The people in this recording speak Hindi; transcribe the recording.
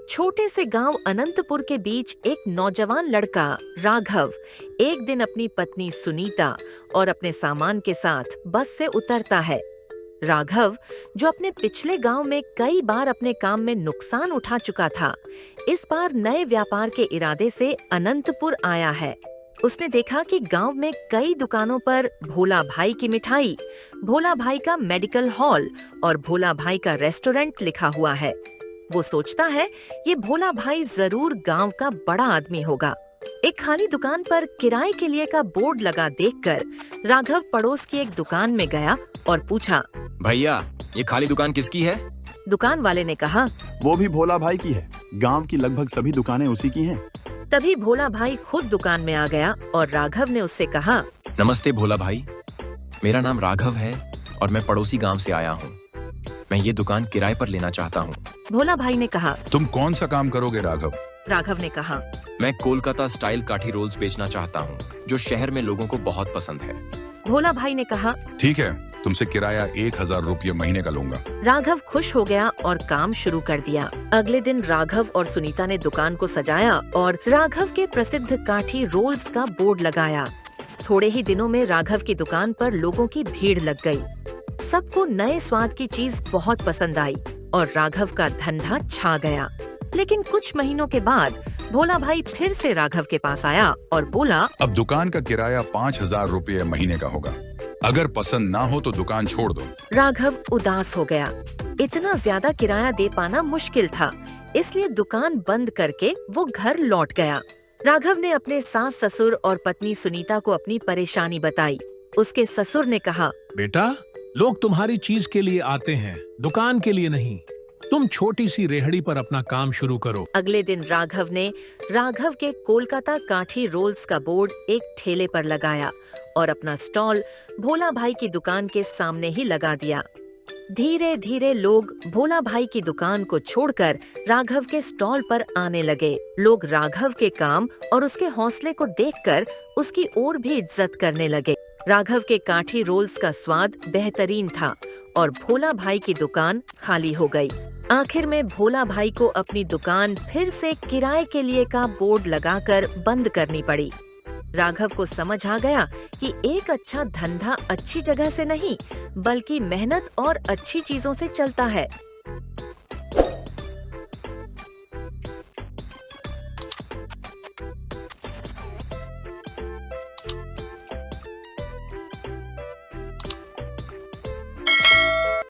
छोटे से गांव अनंतपुर के बीच एक नौजवान लड़का राघव एक दिन अपनी पत्नी सुनीता और अपने सामान के साथ बस से उतरता है। राघव, जो अपने पिछले गांव में कई बार अपने काम में नुकसान उठा चुका था, इस बार नए व्यापार के इरादे से अनंतपुर आया है। उसने देखा कि गांव में कई दुकानों पर भोला भाई की मिठाई, भोला भाई का मेडिकल हॉल और भोला भाई का रेस्टोरेंट लिखा हुआ है। वो सोचता है ये भोला भाई जरूर गांव का बड़ा आदमी होगा। एक खाली दुकान पर किराए के लिए का बोर्ड लगा देखकर राघव पड़ोस की एक दुकान में गया और पूछा, भैया, ये खाली दुकान किसकी है? दुकान वाले ने कहा, वो भी भोला भाई की है। गांव की लगभग सभी दुकानें उसी की हैं। तभी भोला भाई खुद दुकान में आ गया और राघव ने उससे कहा, नमस्ते भोला भाई, मेरा नाम राघव है और मैं पड़ोसी गांव से आया हूँ। मैं ये दुकान किराए पर लेना चाहता हूँ। भोला भाई ने कहा, तुम कौन सा काम करोगे राघव? राघव ने कहा, मैं कोलकाता स्टाइल काठी रोल्स बेचना चाहता हूँ, जो शहर में लोगों को बहुत पसंद है। भोला भाई ने कहा, ठीक है, तुमसे किराया 1000 रुपये महीने का लूंगा। राघव खुश हो गया और काम शुरू कर दिया। अगले दिन राघव और सुनीता ने दुकान को सजाया और राघव के प्रसिद्ध काठी रोल्स का बोर्ड लगाया। थोड़े ही दिनों में राघव की दुकान पर लोगों की भीड़ लग गई। सबको नए स्वाद की चीज बहुत पसंद आई और राघव का धंधा छा गया। लेकिन कुछ महीनों के बाद भोला भाई फिर से राघव के पास आया और बोला, अब दुकान का किराया 5000 रुपये महीने का होगा। अगर पसंद ना हो तो दुकान छोड़ दो। राघव उदास हो गया। इतना ज्यादा किराया दे पाना मुश्किल था, इसलिए दुकान बंद करके वो घर लौट गया। राघव ने अपने सास ससुर और पत्नी सुनीता को अपनी परेशानी बताई। उसके ससुर ने कहा, बेटा, लोग तुम्हारी चीज के लिए आते हैं, दुकान के लिए नहीं। तुम छोटी सी रेहड़ी पर अपना काम शुरू करो। अगले दिन राघव ने राघव के कोलकाता काठी रोल्स का बोर्ड एक ठेले पर लगाया और अपना स्टॉल भोला भाई की दुकान के सामने ही लगा दिया। धीरे धीरे लोग भोला भाई की दुकान को छोड़कर राघव के स्टॉल पर आने लगे। लोग राघव के काम और उसके हौसले को देखकर उसकी और भी इज्जत करने लगे। राघव के काठी रोल्स का स्वाद बेहतरीन था और भोला भाई की दुकान खाली हो गई। आखिर में भोला भाई को अपनी दुकान फिर से किराए के लिए का बोर्ड लगाकर बंद करनी पड़ी। राघव को समझ आ गया कि एक अच्छा धंधा अच्छी जगह से नहीं, बल्कि मेहनत और अच्छी चीजों से चलता है।